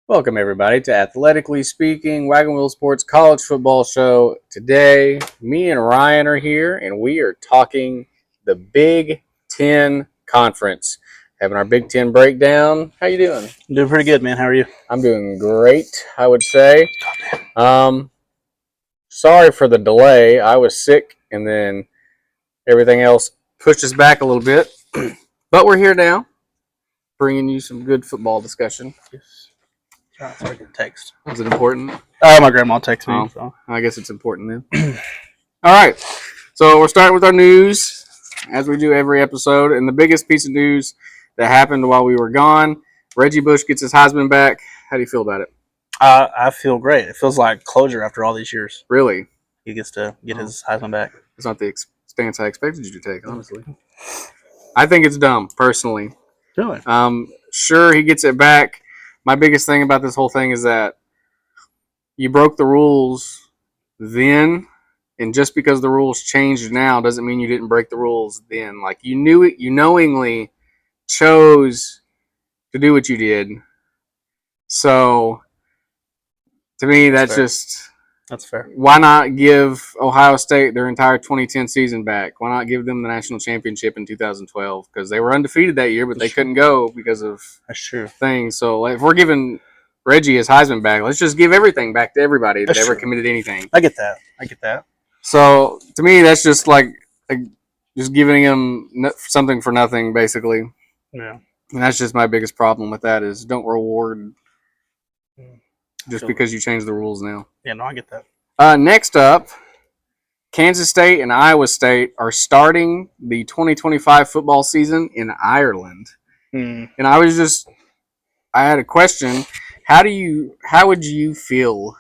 Welcome, everybody, to Athletically Speaking, Wagon Wheel Sports College Football Show. Today, me and Ryan are here, and we are talking the Big Ten Conference. Having our Big Ten breakdown. How you doing? I'm doing pretty good, man. How are you? I'm doing great, I would say. Sorry for the delay. I was sick, and then everything else pushed us back a little bit. But we're here now, bringing you some good football discussion. Yes. Sorry, good text. Was it important? My grandma texted me. So. I guess it's important then. All right. So we're starting with our news, as we do every episode. And the biggest piece of news that happened while we were gone, Reggie Bush gets his Heisman back. How do you feel about it? I feel great. It feels like closure after all these years. Really? He gets to get his Heisman back. It's not the stance I expected you to take, honestly. I think it's dumb, personally. Really? Sure, he gets it back. My biggest thing about this whole thing is that you broke the rules then, and just because the rules changed now doesn't mean you didn't break the rules then. Like, you knew it, you knowingly chose to do what you did. So, to me, that's fair. Why not give Ohio State their entire 2010 season back? Why not give them the national championship in 2012? Because they were undefeated that year, but they couldn't go because of things. So if we're giving Reggie his Heisman back, let's just give everything back to everybody that ever committed anything. I get that. So to me, that's just like just giving him something for nothing, basically. Yeah. And that's just my biggest problem with that is don't reward just because you change the rules now. Yeah, no, I get that. Next up, Kansas State and Iowa State are starting the 2025 football season in Ireland. And I had a question. How would you feel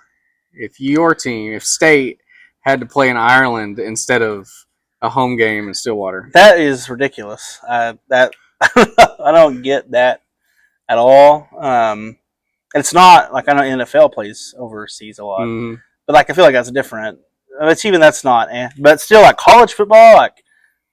if your team, if State, had to play in Ireland instead of a home game in Stillwater? That is ridiculous. I don't get that at all. It's not like I know NFL plays overseas a lot, but like I feel like that's different. It's even that's not, but still like college football, like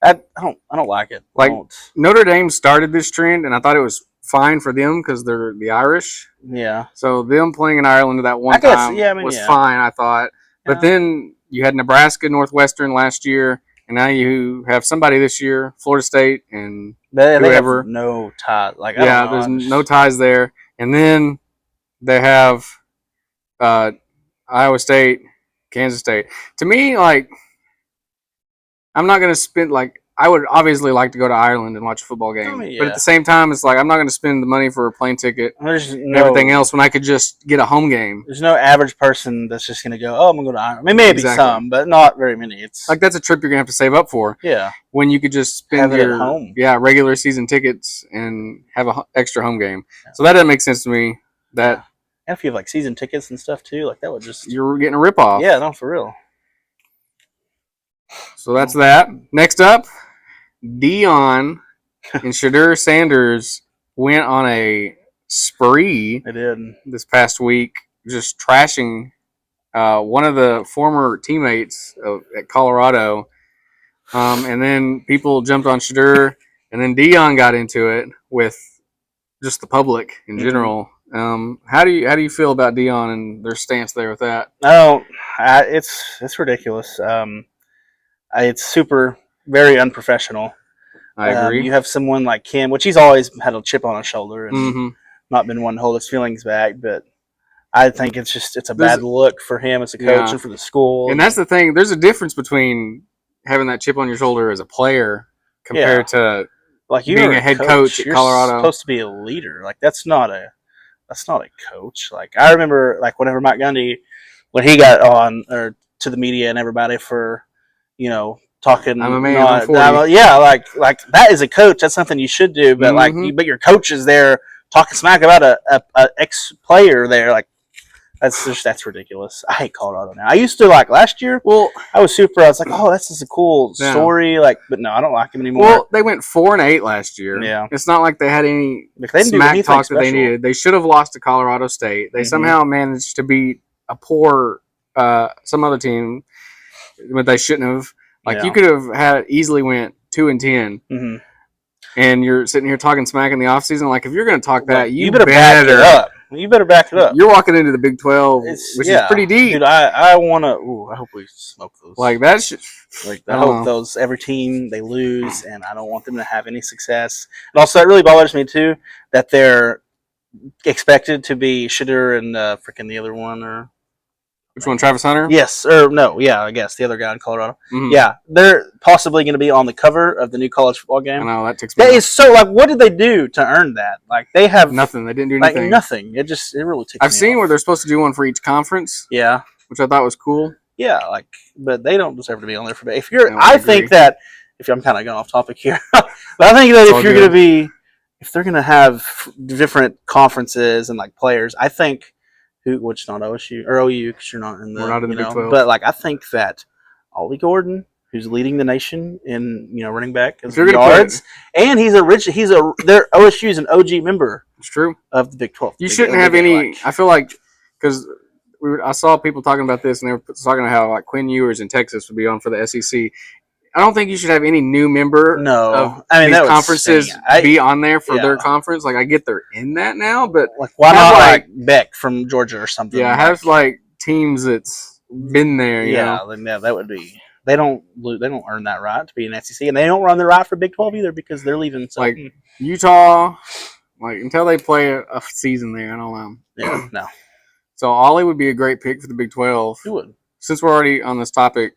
I don't like it. Like Notre Dame started this trend, and I thought it was fine for them because they're the Irish. Yeah. So them playing in Ireland at that one time was fine, I thought. But then you had Nebraska, Northwestern last year, and now you have somebody this year, Florida State, and whoever. They have no ties. Like there's no ties there, and then they have Iowa State, Kansas State. To me, like, I'm not going to spend, like, I would obviously like to go to Ireland and watch a football game. But at the same time, it's like I'm not going to spend the money for a plane ticket and everything else when I could just get a home game. There's no average person that's just going to go, I'm going to go to Ireland. I mean, maybe some, but not very many. It's like that's a trip you're going to have to save up for. Yeah. When you could just spend your at home. Regular season tickets and have an extra home game. Yeah. So that doesn't make sense to me. And if you have like season tickets and stuff too, like that would just you're getting a ripoff. Yeah, no, for real. So that's that. Next up, Dion and Shadur Sanders went on a spree. They did this past week, just trashing one of the former teammates at Colorado, and then people jumped on Shadur, and then Dion got into it with just the public in general. How do you feel about Dion and their stance there with that? It's ridiculous. It's very unprofessional. I agree. You have someone like him, which he's always had a chip on his shoulder and not been one to hold his feelings back. But I think it's a bad look for him as a coach and for the school. And that's the thing. There's a difference between having that chip on your shoulder as a player compared to like being a head coach at Colorado. You're supposed to be a leader. Like that's not a coach. Like I remember, like whenever Mike Gundy, when he got on or to the media and everybody for, talking. I'm a man. I'm 40. Like that is a coach. That's something you should do. But but your coach is there talking smack about a ex player there. Like that's ridiculous. I hate Colorado now. I used to like last year. Well, I was like, oh, that's just a cool story. Like, but no, I don't like him anymore. Well, they went 4-8 last year. Yeah, it's not like they had any smack talk that they needed. They should have lost to Colorado State. They somehow managed to beat a poor some other team, but they shouldn't have. Like you could have easily went 2-10, and you're sitting here talking smack in the offseason. Like if you're going to talk that, you better back it up. You better back it up. You're walking into the Big 12, which is pretty deep. Dude, I want to. I hope we smoke those. Like that shit. Like I hope those every team they lose, and I don't want them to have any success. And also, it really bothers me too that they're expected to be Shitter and freaking the other one or. Which one, Travis Hunter? Yes, or no, yeah, I guess the other guy in Colorado. Mm-hmm. Yeah, they're possibly going to be on the cover of the new college football game. I know that takes me. That is so like, what did they do to earn that? Like they have nothing. They didn't do anything. Like nothing. It really takes. I've seen where they're supposed to do one for each conference. Yeah, which I thought was cool. Yeah, like, but they don't deserve to be on there for. If you're, I think that if I'm kind of going off topic here, but I think that if you're going to be, if they're going to have different conferences and like players, I think. Which not OSU or OU because you're not in the. We're not in the Big 12. But like I think that Ollie Gordon, who's leading the nation in running back as yards, and their OSU's an OG member. It's true of the Big 12. You shouldn't have any. I feel like because I saw people talking about this and they were talking about how like Quinn Ewers in Texas would be on for the SEC. I don't think you should have any new member of these conferences be on there for their conference. Like, I get they're in that now, but like why not like Beck from Georgia or something? Yeah, have like teams that's been there. You know? Yeah, that would be. They don't earn that right to be an SEC, and they don't run the right for Big 12 either because they're leaving. So. Like Utah, like until they play a season there, I don't know. Yeah, no. So Ollie would be a great pick for the Big 12. He would. Since we're already on this topic,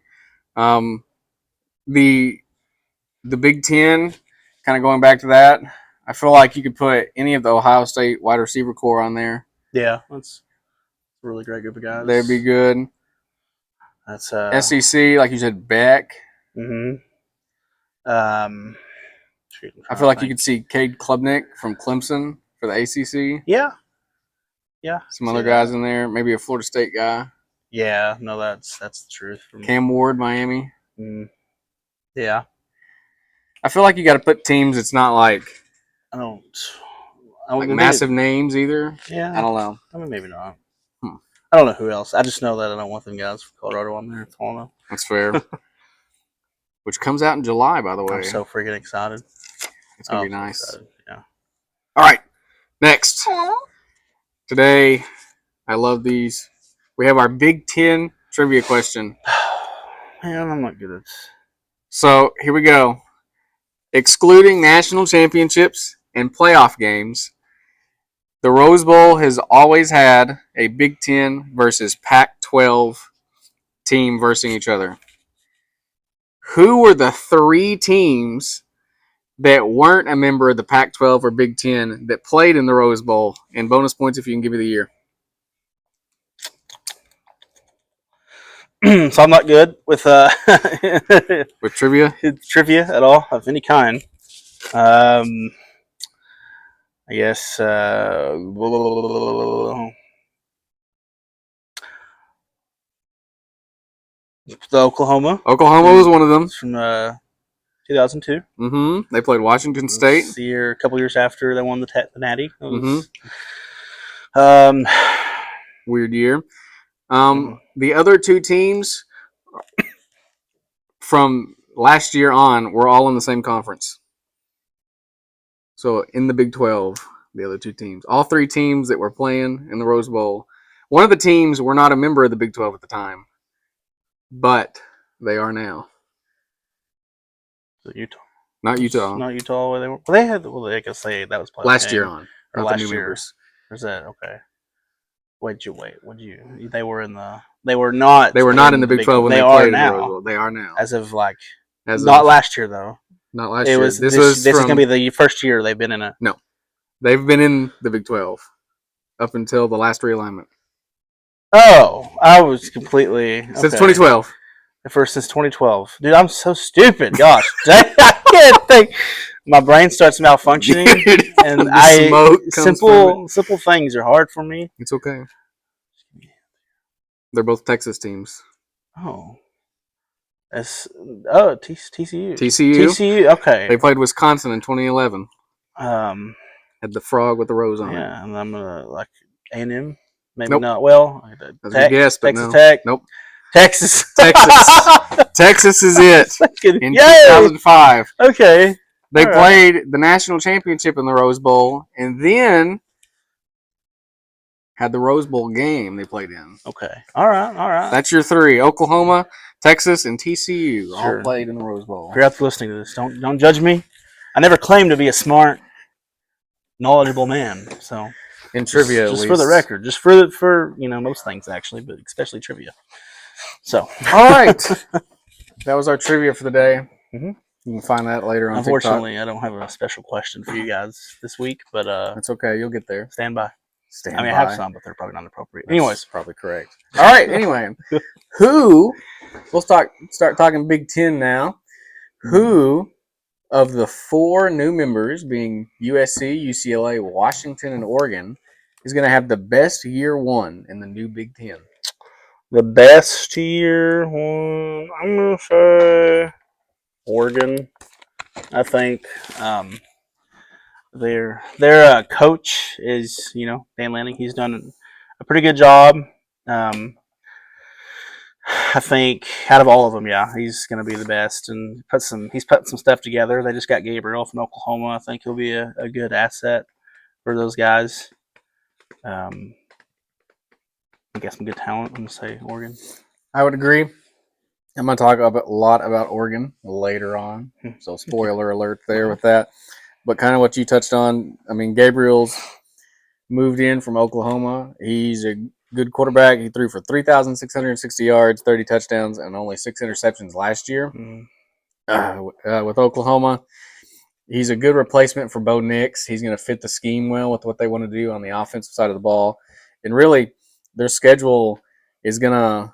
the Big 10, kind of going back to that, I feel like you could put any of the Ohio State wide receiver core on there. Yeah, that's a really great group of guys. They'd be good. That's SEC, like you said, Beck. Mm-hmm. I feel like you could see Cade Klubnik from Clemson for the ACC. Yeah. Some other guys in there, maybe a Florida State guy. Yeah, no, that's the truth. Cam Ward, Miami. Yeah. I feel like you got to put teams. It's not like like massive names either. Yeah, I don't know. I mean, maybe not. I don't know who else. I just know that I don't want them guys from Colorado on there. That's all I know. That's fair. Which comes out in July, by the way. I'm so freaking excited. It's gonna be nice. Excited. Yeah. All right. Next. Today, I love these. We have our Big 10 trivia question. Man, I'm not good at this. So here we go. Excluding national championships and playoff games, the Rose Bowl has always had a Big 10 versus Pac-12 team versus each other. Who were the three teams that weren't a member of the Pac-12 or Big 10 that played in the Rose Bowl? And bonus points if you can give me the year. So I'm not good with with trivia at all of any kind. I guess the Oklahoma was one of them from 2002. Mm-hmm. They played Washington State. A couple years after they won the Natty. Weird year. The other two teams from last year on were all in the same conference. So in the Big 12, the other two teams. All three teams that were playing in the Rose Bowl. One of the teams were not a member of the Big 12 at the time, but they are now. So Utah. Not Utah. Not Utah. Where they were. Well, they had. Well, I guess that was last year on. Or last year. Or is that okay? Wait. They were in the. They were not. They were not in the Big 12 when they played in the Rose Bowl. They are now. As of not last year though. Not last year. This is going to be the first year they've been in it. No, they've been in the Big 12 up until the last realignment. Oh, I was completely since 2012. Since 2012, dude. I'm so stupid. Gosh, I can't think. My brain starts malfunctioning, dude, and simple things are hard for me. It's okay. They're both Texas teams. Oh. TCU. TCU. Okay. They played Wisconsin in 2011. Had the frog with the rose on it. Yeah, and I'm gonna like A&M. Maybe nope. not. Well, that's a guess, but Texas no. Tech. Nope. Texas. Texas is it. In 2005. Okay. They played the national championship in the Rose Bowl, and then had the Rose Bowl game they played in. Okay. All right. That's your three. Oklahoma, Texas, and TCU Sure. all played in the Rose Bowl. If you're out there listening to this, don't judge me. I never claimed to be a smart, knowledgeable man. So in trivia, just for the record, just for most things actually, but especially trivia. So all right, that was our trivia for the day. Mm-hmm. You can find that later on. Unfortunately, TikTok. I don't have a special question for you guys this week, but that's okay. You'll get there. Stand by. Stand I mean, by. I have some, but they're probably not appropriate. That's Anyways, probably correct. All right. Anyway, who? We'll start talking Big Ten now. Who of the 4 new members, being USC, UCLA, Washington, and Oregon, is going to have the best year one in the new Big Ten? The best year one, I'm gonna say Oregon. I think their coach is Dan Lanning. He's done a pretty good job. I think out of all of them, yeah, he's going to be the best, and he's put some stuff together. They just got Gabriel from Oklahoma. I think he'll be a good asset for those guys. I guess some good talent. I'm going to say Oregon. I would agree. I'm going to talk a lot about Oregon later on, so spoiler alert there with that. But kind of what you touched on, I mean, Gabriel's moved in from Oklahoma. He's a good quarterback. He threw for 3,660 yards, 30 touchdowns, and only 6 interceptions last year. With Oklahoma, he's a good replacement for Bo Nix. He's going to fit the scheme well with what they want to do on the offensive side of the ball. And really, their schedule is going to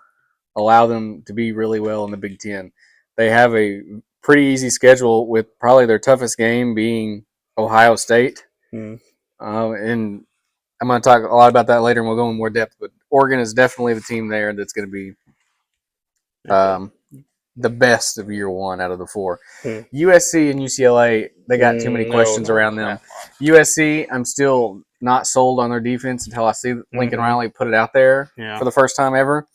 allow them to be really well in the Big Ten. They have a pretty easy schedule, with probably their toughest game being Ohio State. And I'm going to talk a lot about that later, and we'll go in more depth. But Oregon is definitely the team there that's going to be the best of year one out of the 4. USC and UCLA, they got too many questions around them. USC, I'm still not sold on their defense until I see Lincoln Riley put it out there for the first time ever.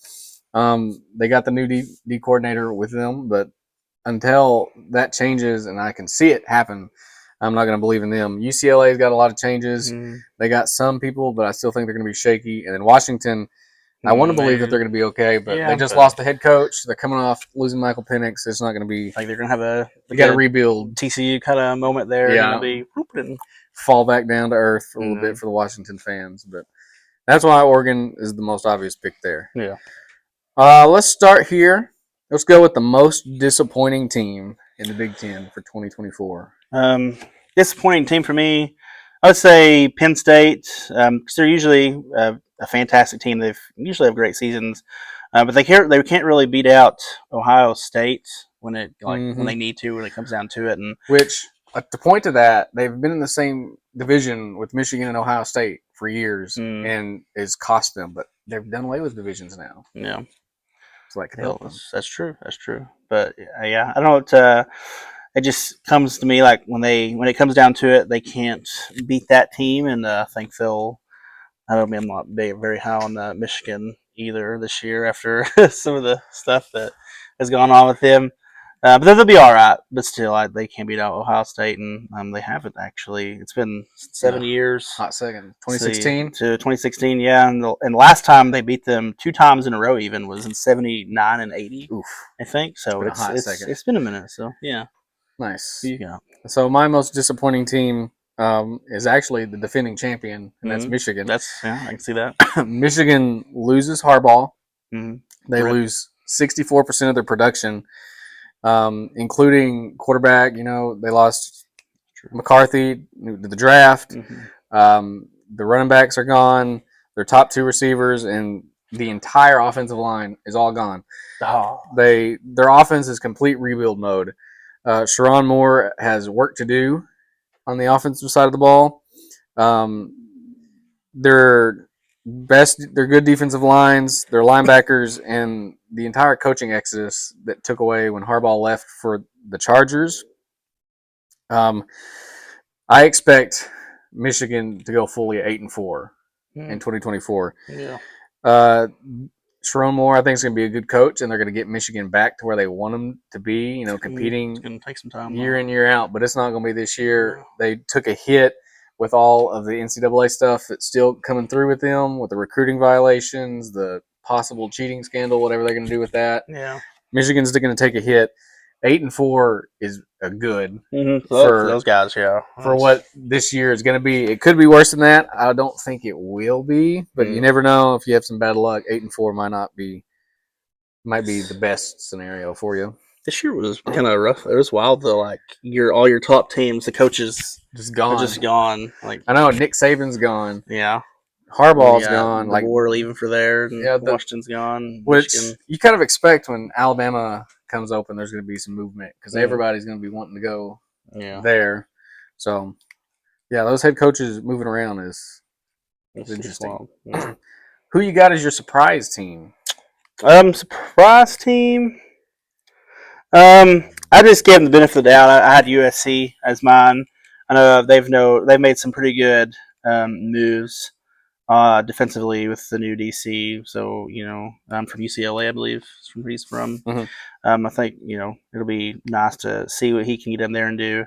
They got the new D coordinator with them, but until that changes and I can see it happen, I'm not going to believe in them. UCLA's got a lot of changes. They got some people, but I still think they're going to be shaky. And then Washington, I want to believe that they're going to be okay, but they just lost the head coach. They're coming off losing Michael Penix. It's not going to be like they're going to have you got to rebuild TCU kind of moment there. Yeah, going to be fall back down to earth a little bit for the Washington fans, but that's why Oregon is the most obvious pick there. Yeah. Let's start here. Let's go with the most disappointing team in the Big Ten for 2024. Disappointing team for me, I would say Penn State. Because they're usually a fantastic team. They usually have great seasons, but they can't really beat out Ohio State when they need to, when it comes down to it. And which, to point to that, they've been in the same division with Michigan and Ohio State for years, and it's cost them. But they've done away with divisions now. Yeah. So that could help them. That's true. But yeah, I don't know. It just comes to me like when it comes down to it, they can't beat that team, and I think I'm not very high on Michigan either this year after some of the stuff that has gone on with them. But they'll be all right. But still, they can't beat out Ohio State, and they haven't actually. It's been 7 years. Hot second. 2016 to 2016, yeah. And the last time they beat them 2 times in a row, even was in 79 and 80. Oof. I think so. It's been a minute. So yeah. Nice. Who you got? So my most disappointing team is actually the defending champion, and that's Michigan. I can see that. Michigan loses Harbaugh. They Rip. lose 64% of their production, including quarterback. They lost McCarthy to the draft. The running backs are gone. Their top 2 receivers and the entire offensive line is all gone. Oh. Their offense is complete rebuild mode. Sharon Moore has work to do on the offensive side of the ball. Their good defensive lines, their linebackers, and the entire coaching exodus that took away when Harbaugh left for the Chargers. I expect Michigan to go fully 8-4 in 2024. Yeah. Sharon Moore, I think, is going to be a good coach, and they're going to get Michigan back to where they want them to be, competing it's going to take some time year in, year out, but it's not going to be this year. They took a hit with all of the NCAA stuff that's still coming through with them, with the recruiting violations, the possible cheating scandal, whatever they're going to do with that. Yeah. Michigan's going to take a hit. 8-4 is a good for those guys. Yeah, for what this year is going to be. It could be worse than that. I don't think it will be, but you never know. If you have some bad luck, 8-4 might be the best scenario for you. This year was kind of rough. It was wild though. Like all your top teams, the coaches just gone. Like I know Nick Saban's gone. Yeah. Harbaugh's gone. Like DeBoer leaving for there, and Washington's gone. Which Michigan. You kind of expect when Alabama comes open. There's going to be some movement because everybody's going to be wanting to go there. So, yeah, those head coaches moving around is interesting. Yeah. Who you got as your surprise team? Surprise team. I just gave them the benefit of the doubt. I had USC as mine. I know they've made some pretty good moves defensively with the new DC. So I'm from UCLA, I believe. That's where he's from. Mm-hmm. I think it'll be nice to see what he can get in there and do.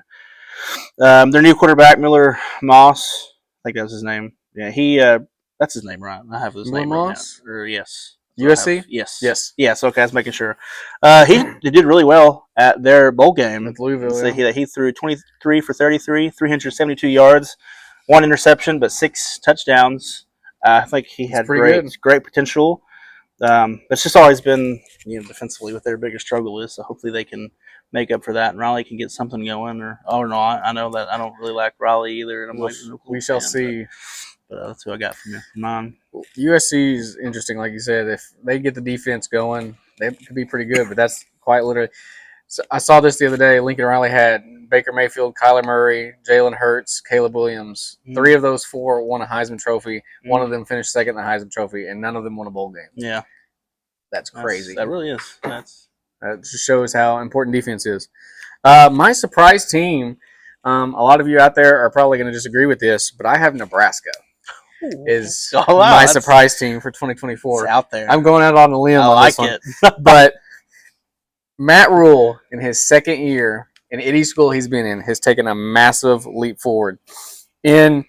Their new quarterback, Miller Moss, I think that was his name. Yeah, that's his name, right? I have his name Moss? right now. Or yes. USC? Yes. Okay, I was making sure. He did really well at their bowl game with Louisville. So he threw 23 for 33, 372 yards, 1 interception, but 6 touchdowns. I think he had great potential. It's just always been defensively what their biggest struggle is. So hopefully they can make up for that, and Riley can get something going, or not. I know that I don't really like Riley either, and we shall see. But that's who I got from mine. USC is interesting, like you said. If they get the defense going, they could be pretty good. But that's quite literally. So I saw this the other day. Lincoln Riley had Baker Mayfield, Kyler Murray, Jalen Hurts, Caleb Williams. 3 of those 4 won a Heisman Trophy. 1 of them finished second in the Heisman Trophy, and none of them won a bowl game. Yeah, that's crazy. That really is. That just shows how important defense is. My surprise team. A lot of you out there are probably going to disagree with this, but I have Nebraska. Is my surprise team for 2024. It's out there. I'm going out on a limb on this one. But Matt Rule, in his second year in any school he's been in, has taken a massive leap forward. When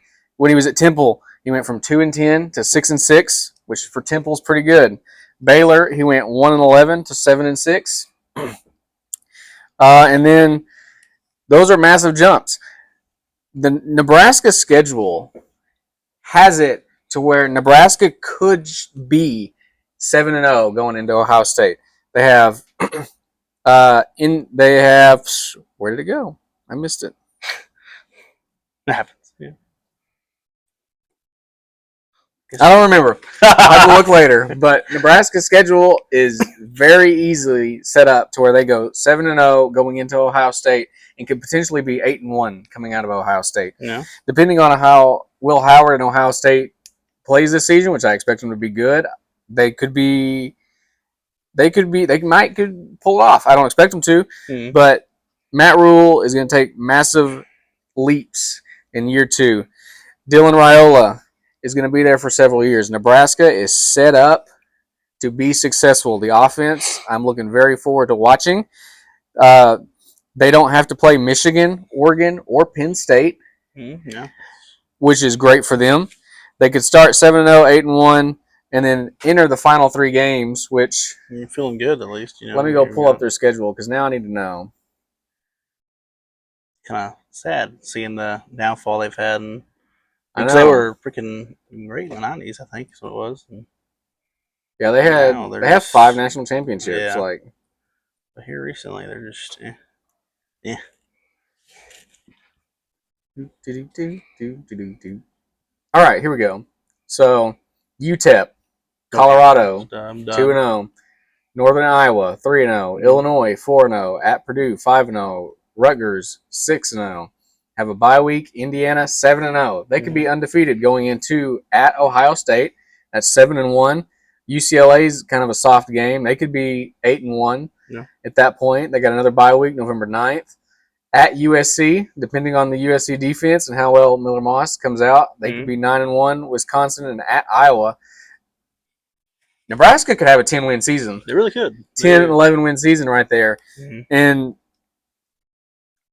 he was at Temple, he went from 2-10 to 6-6, which for Temple is pretty good. Baylor, he went 1-11 to 7-6. And then those are massive jumps. The Nebraska schedule has it to where Nebraska could be 7-0 going into Ohio State. They have where did it go? I missed it. That happens. Yeah. I don't remember. I have to look later. But Nebraska's schedule is very easily set up to where they go 7-0 going into Ohio State and could potentially be 8-1 coming out of Ohio State. Yeah. Depending on how Will Howard and Ohio State plays this season, which I expect them to be good, they could pull it off. I don't expect them to, but Matt Rule is going to take massive leaps in year 2. Dylan Raiola is going to be there for several years. Nebraska is set up to be successful. The offense, I'm looking very forward to watching. They don't have to play Michigan, Oregon, or Penn State, which is great for them. They could start 7-0, 8-1, and then enter the final 3 games, which... You're feeling good, at least. Let me go pull up their schedule, because now I need to know. Kind of sad seeing the downfall they've had. Because they were freaking great in the 90s, I think is what it was. Yeah, they have 5 national championships. Yeah. But here recently, they're just... Yeah. All right, here we go. So, UTEP, Colorado, 2-0. Northern Iowa, 3-0. Illinois, 4-0. At Purdue, 5-0. Rutgers, 6-0. Have a bye week. Indiana, 7-0. They could be undefeated going into at Ohio State. That's 7-1. UCLA's kind of a soft game. They could be 8-1 at that point. They got another bye week, November 9th. At USC, depending on the USC defense and how well Miller Moss comes out, they could be 9-1. Wisconsin and at Iowa. Nebraska could have a 10-win season. They really could. 10-11 win season right there. And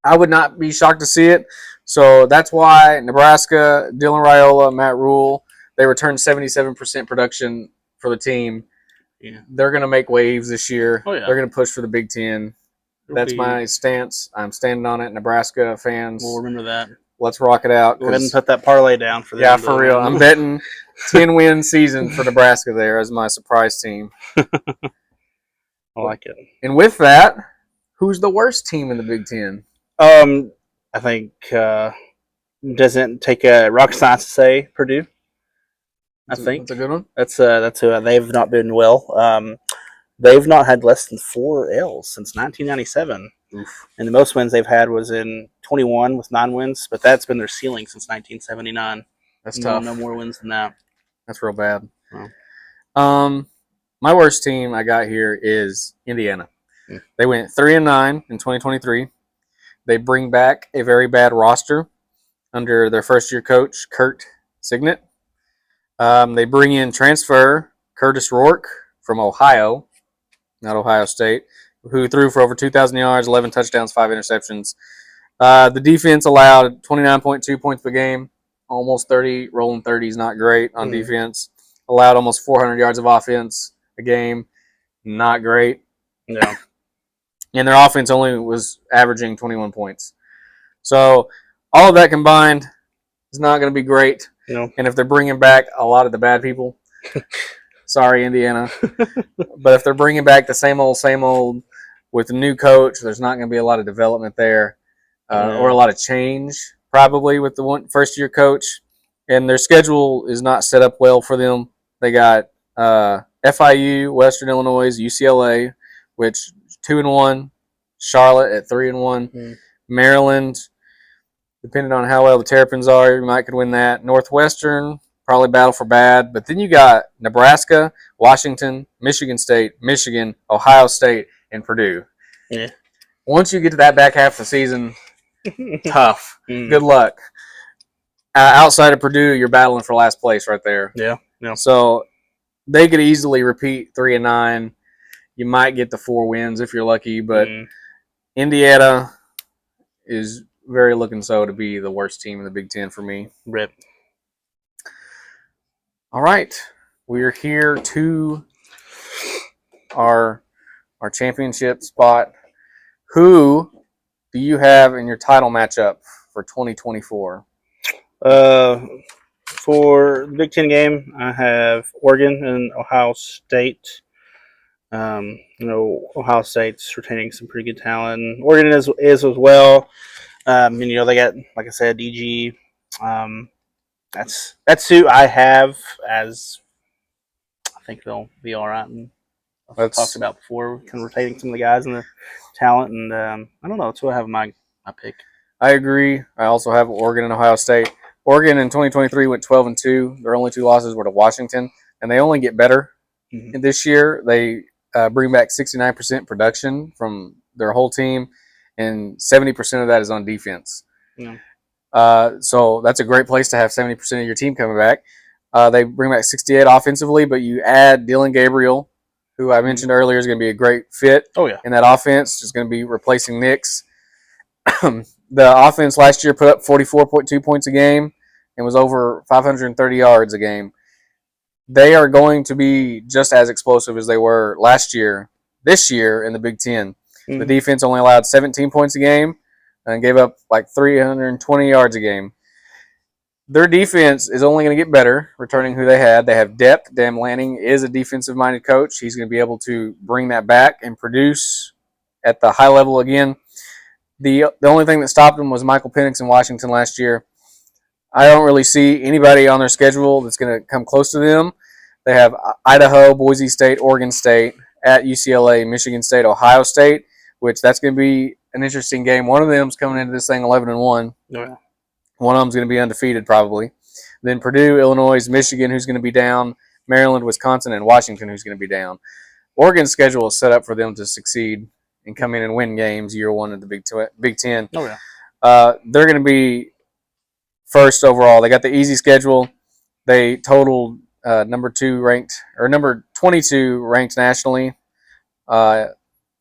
I would not be shocked to see it. So that's why Nebraska, Dylan Raiola, Matt Rule, they returned 77% production for the team. Yeah. They're going to make waves this year. Oh, yeah. They're going to push for the Big Ten. That's my stance. I'm standing on it. Nebraska fans, We'll remember that. Let's rock it out. Go ahead and put that parlay down for them. Yeah, for real. I'm betting 10-win season for Nebraska there as my surprise team. I like it. And with that, who's the worst team in the Big Ten? I think doesn't take a rocket science to say Purdue. I think that's a good one. That's who they've not been well. They've not had less than 4 L's since 1997. Oof. And the most wins they've had was in 21 with 9 wins, but that's been their ceiling since 1979. That's tough. No more wins than that. That's real bad. Wow. My worst team I got here is Indiana. They went 3-9 in 2023. They bring back a very bad roster under their first-year coach, Kurt Signet. They bring in transfer Curtis Rourke from Ohio, not Ohio State, who threw for over 2,000 yards, 11 touchdowns, 5 interceptions. The defense allowed 29.2 points per game, almost 30, rolling 30s, not great on defense. Allowed almost 400 yards of offense a game, not great. Yeah. And their offense only was averaging 21 points. So all of that combined is not going to be great. No. And if they're bringing back a lot of the bad people, sorry, Indiana. But if they're bringing back the same old with a new coach, there's not going to be a lot of development there or a lot of change probably with the first-year coach. And their schedule is not set up well for them. They got FIU, Western Illinois, UCLA, which 2-1, Charlotte at 3-1, Maryland, depending on how well the Terrapins are, you might could win that. Northwestern, probably battle for bad. But then you got Nebraska, Washington, Michigan State, Michigan, Ohio State, and Purdue. Yeah. Once you get to that back half of the season, tough. Good luck. Outside of Purdue, you're battling for last place right there. Yeah. So they could easily repeat 3-9. You might get the 4 wins if you're lucky, but Indiana is very looking so to be the worst team in the Big Ten for me. Rip. All right. We're here to our championship spot. Who do you have in your title matchup for 2024? For the Big Ten game, I have Oregon and Ohio State. Ohio State's retaining some pretty good talent. Oregon is as well. They got, like I said, DG. That's who I have as. I think they'll be all right. And I've talked about before, kind of rotating some of the guys and the talent, and I don't know. That's who I have my pick. I agree. I also have Oregon and Ohio State. Oregon in 2023 went 12-2. Their only 2 losses were to Washington, and they only get better this year. They bring back 69% production from their whole team, and 70% of that is on defense. Yeah. So that's a great place to have 70% of your team coming back. They bring back 68 offensively, but you add Dylan Gabriel, who I mentioned earlier is going to be a great fit in that offense. Just going to be replacing Nix. The offense last year put up 44.2 points a game and was over 530 yards a game. They are going to be just as explosive as they were last year, this year in the Big Ten. The defense only allowed 17 points a game and gave up like 320 yards a game. Their defense is only going to get better, returning who they had. They have depth. Dan Lanning is a defensive-minded coach. He's going to be able to bring that back and produce at the high level again. The only thing that stopped them was Michael Penix in Washington last year. I don't really see anybody on their schedule that's going to come close to them. They have Idaho, Boise State, Oregon State, at UCLA, Michigan State, Ohio State, which that's going to be an interesting game. One of them's coming into this thing 11-1. Yeah. One of them's going to be undefeated probably. Then Purdue, Illinois, Michigan, who's going to be down, Maryland, Wisconsin, and Washington, who's going to be down. Oregon's schedule is set up for them to succeed and come in and win games year one of the Big Ten. Oh, yeah. They're going to be first overall. They got the easy schedule. They totaled number 22 ranked nationally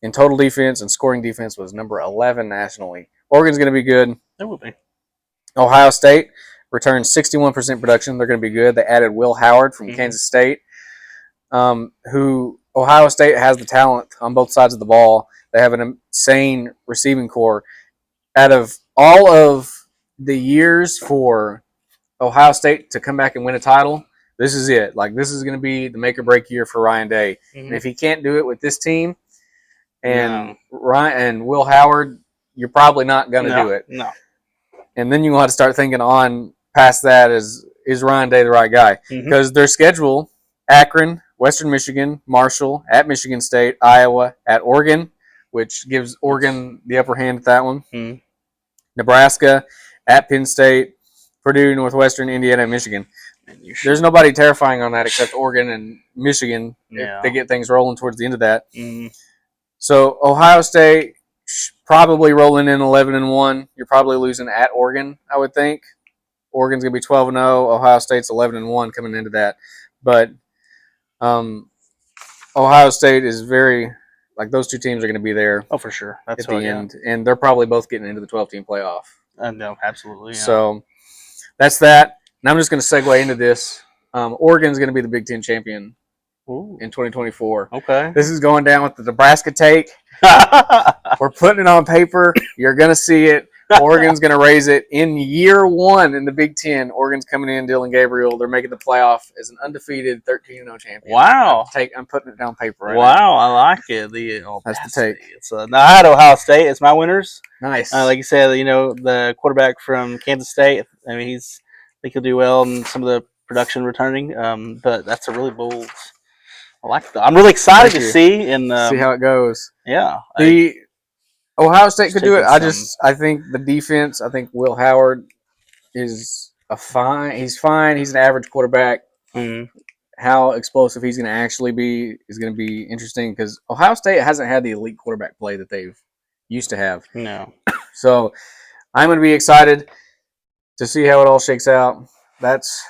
in total defense, and scoring defense was number 11 nationally. Oregon's going to be good. It will be. Ohio State returned 61% production. They're going to be good. They added Will Howard from Kansas State, who Ohio State has the talent on both sides of the ball. They have an insane receiving core. Out of all of the years for Ohio State to come back and win a title, this is it. Like, this is going to be the make or break year for Ryan Day. And if he can't do it with this team and Ryan and Will Howard, you're probably not going to do it. No. And then you want to start thinking on past that is Ryan Day the right guy? Because their schedule: Akron, Western Michigan, Marshall, at Michigan State, Iowa, at Oregon, which gives Oregon the upper hand at that one. Nebraska, at Penn State, Purdue, Northwestern, Indiana, and Michigan. There's nobody terrifying on that except Oregon and Michigan if they get things rolling towards the end of that. So Ohio State probably rolling in 11-1. You're probably losing at Oregon, I would think. Oregon's gonna be 12-0. Ohio State's 11-1 coming into that, but Ohio State is very like those two teams are going to be there. Oh, for sure. That's at the end, and they're probably both getting into the 12-team playoff. No, absolutely. Yeah. So that's that. And I'm just going to segue into this. Oregon's going to be the Big Ten champion in 2024. Okay. This is going down with the Nebraska take. We're putting it on paper. You're going to see it. Oregon's going to raise it in year one in the Big Ten. Oregon's coming in, Dylan Gabriel. They're making the playoff as an undefeated 13-0 champion. Wow. I'm putting it down paper right wow, now. I like it. That's the take. Now, I had Ohio State as my winners. Nice. Like you said, the quarterback from Kansas State, I mean, I think he'll do well in some of the production returning. But that's a really bold. I like that. I'm really excited to see see how it goes. Yeah. Ohio State could do it. I think the defense. I think Will Howard is fine. He's fine. He's an average quarterback. How explosive he's going to actually be is going to be interesting because Ohio State hasn't had the elite quarterback play that they've used to have. No. So I'm going to be excited to see how it all shakes out. That's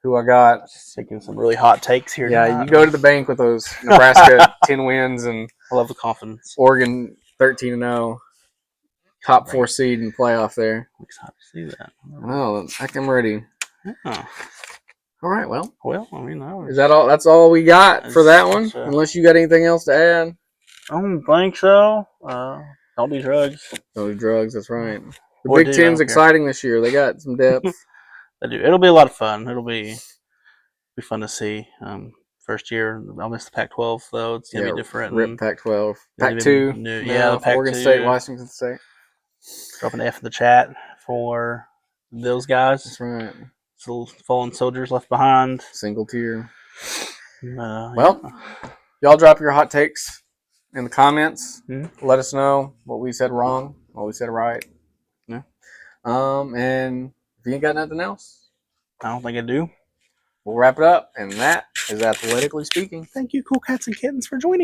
who I got. Just taking some really hot takes here. Yeah, tonight. you go to the bank with those Nebraska 10 wins and I love the confidence. Oregon 13-0, top 4 seed in the playoff there. I'm excited to see that. Oh, I'm ready. Oh. All right, well, I mean, is that all? That's all we got for that one. Unless you got anything else to add. I don't think so. Don't do drugs. Don't do drugs. That's right. The Big Ten's exciting this year. They got some depth. They do. It'll be a lot of fun. It'll be fun to see. First year, I'll miss the Pac-12 though. It's gonna be different. Rip Pac-12, Pac-2. Yeah, Oregon State, Washington State. Drop an F in the chat for those guys. That's right. Little fallen soldiers left behind. Single tier. Well, y'all drop your hot takes in the comments. Let us know what we said wrong, what we said right. Yeah. And if you ain't got nothing else, I don't think I do. We'll wrap it up, and that is Athletically Speaking. Thank you, cool cats and kittens, for joining.